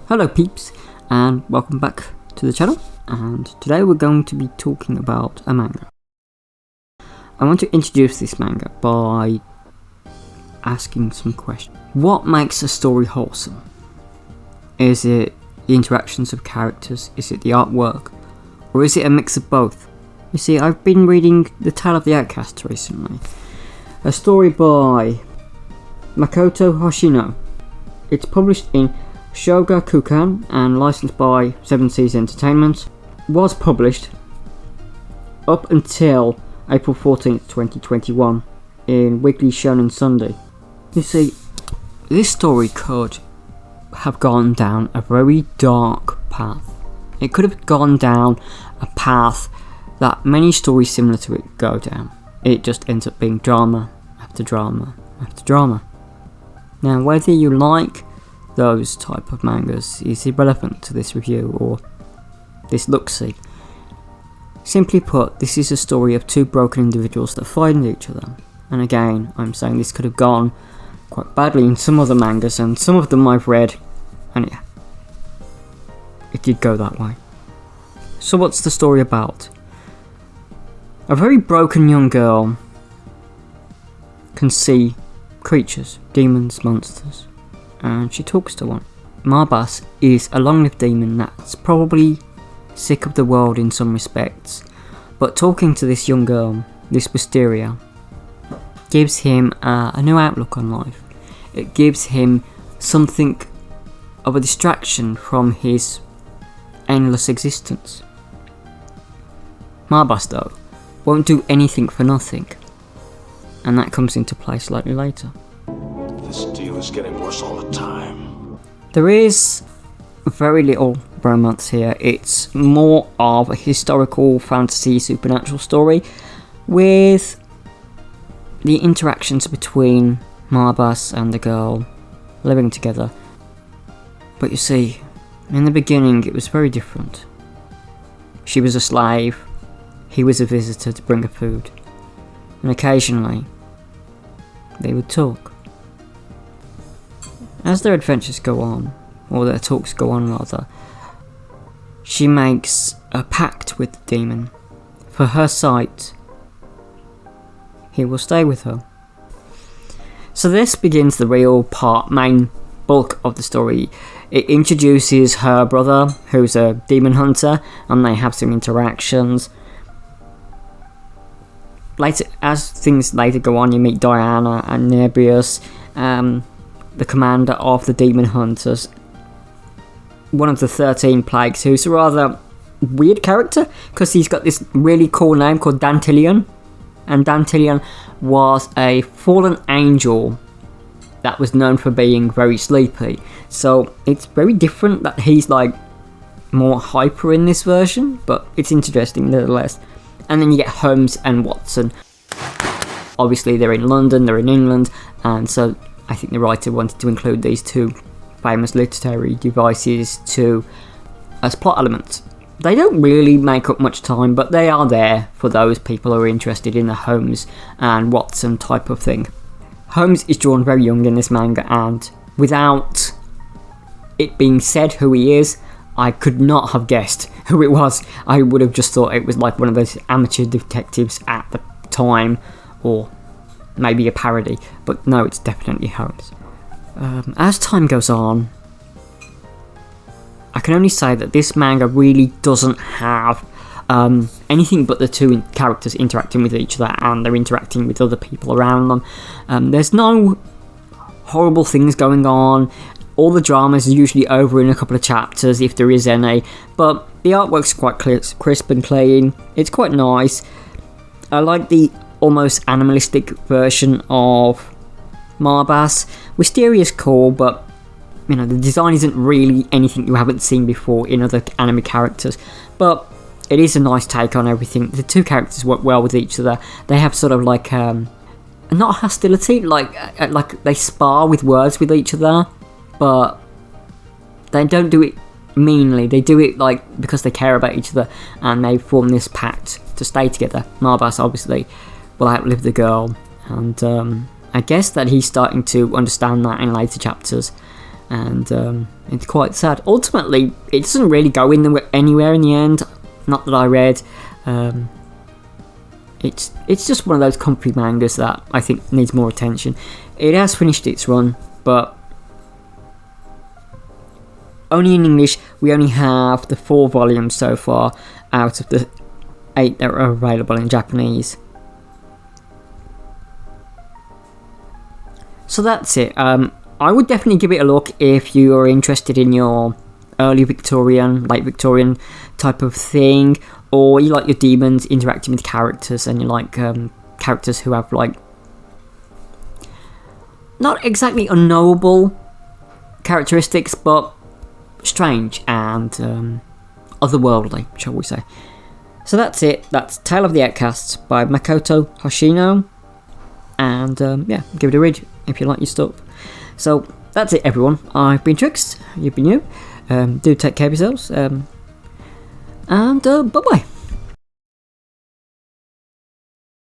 Hello peeps, and welcome back to the channel, and today we're going to be talking about a manga. I want to introduce this manga by asking some questions. What makes a story wholesome? Is it the interactions of characters? Is it the artwork? Or is it a mix of both? You see, I've been reading The Tale of the Outcasts recently, a story by Makoto Hoshino. It's published in Shogakukan and licensed by 7 Seas Entertainment. Was published up until April 14th, 2021 in Weekly Shonen Sunday. You see, this story could have gone down a very dark path. It could have gone down a path that many stories similar to it go down. It just ends up being drama after drama after drama. Now, whether you like those type of mangas is irrelevant to this review or this look-see. Simply put, this is a story of two broken individuals that find each other. And again, I'm saying this could have gone quite badly in some other mangas, and some of them I've read, and it did go that way. So what's the story about? A very broken young girl can see creatures, demons, monsters, and she talks to one. Marbas is a long-lived demon that's probably sick of the world in some respects, but talking to this young girl, this Wisteria, gives him a new outlook on life. It gives him something of a distraction from his endless existence. Marbas, though, won't do anything for nothing, and that comes into play slightly later. This deal is getting worse all the time. There is very little romance here. It's more of a historical fantasy supernatural story with the interactions between Marbas and the girl living together. But you see, in the beginning it was very different. She was a slave, he was a visitor to bring her food, and occasionally they would talk. As their adventures go on, or their talks go on rather, she makes a pact with the demon. For her sight, he will stay with her. So this begins the real main bulk of the story. It introduces her brother, who's a demon hunter, and they have some interactions. Later, as things later go on, you meet Diana and Nebius, the commander of the demon hunters, one of the 13 plagues, who's a rather weird character because he's got this really cool name called Dantilion, and Dantilion was a fallen angel that was known for being very sleepy. So it's very different that he's like more hyper in this version, but it's interesting nevertheless. And then you get Holmes and Watson. Obviously they're in London, they're in England, and so I think the writer wanted to include these two famous literary devices as plot elements. They don't really make up much time, but they are there for those people who are interested in the Holmes and Watson type of thing. Holmes is drawn very young in this manga, and without it being said who he is, I could not have guessed who it was. I would have just thought it was like one of those amateur detectives at the time, or maybe a parody, but no, it's definitely Holmes. As time goes on, I can only say that this manga really doesn't have anything but the two characters interacting with each other, and they're interacting with other people around them. There's no horrible things going on. All the drama is usually over in a couple of chapters, if there is any, but the artwork's quite crisp and clean. It's quite nice. I like the almost animalistic version of Marbas. Wisteria's cool, but you know, the design isn't really anything you haven't seen before in other anime characters, but it is a nice take on everything. The two characters work well with each other. They have sort of like not hostility, like they spar with words with each other, but they don't do it meanly. They do it like because they care about each other, and they form this pact to stay together. Marbas obviously will outlive the girl, and I guess that he's starting to understand that in later chapters, and it's quite sad. Ultimately, it doesn't really go anywhere in the end. Not that I read. It's just one of those comfy mangas that I think needs more attention. It has finished its run, but only in English. We only have the 4 volumes so far out of the 8 that are available in Japanese. So that's it. I would definitely give it a look if you are interested in your early Victorian, late Victorian type of thing, or you like your demons interacting with characters, and you like characters who have like not exactly unknowable characteristics, but strange and otherworldly, shall we say. So that's it. That's Tale of the Outcasts by Makoto Hoshino, and yeah, give it a read if you like your stuff. So that's it, everyone. I've been Trix, you've been you. Do take care of yourselves, and bye bye.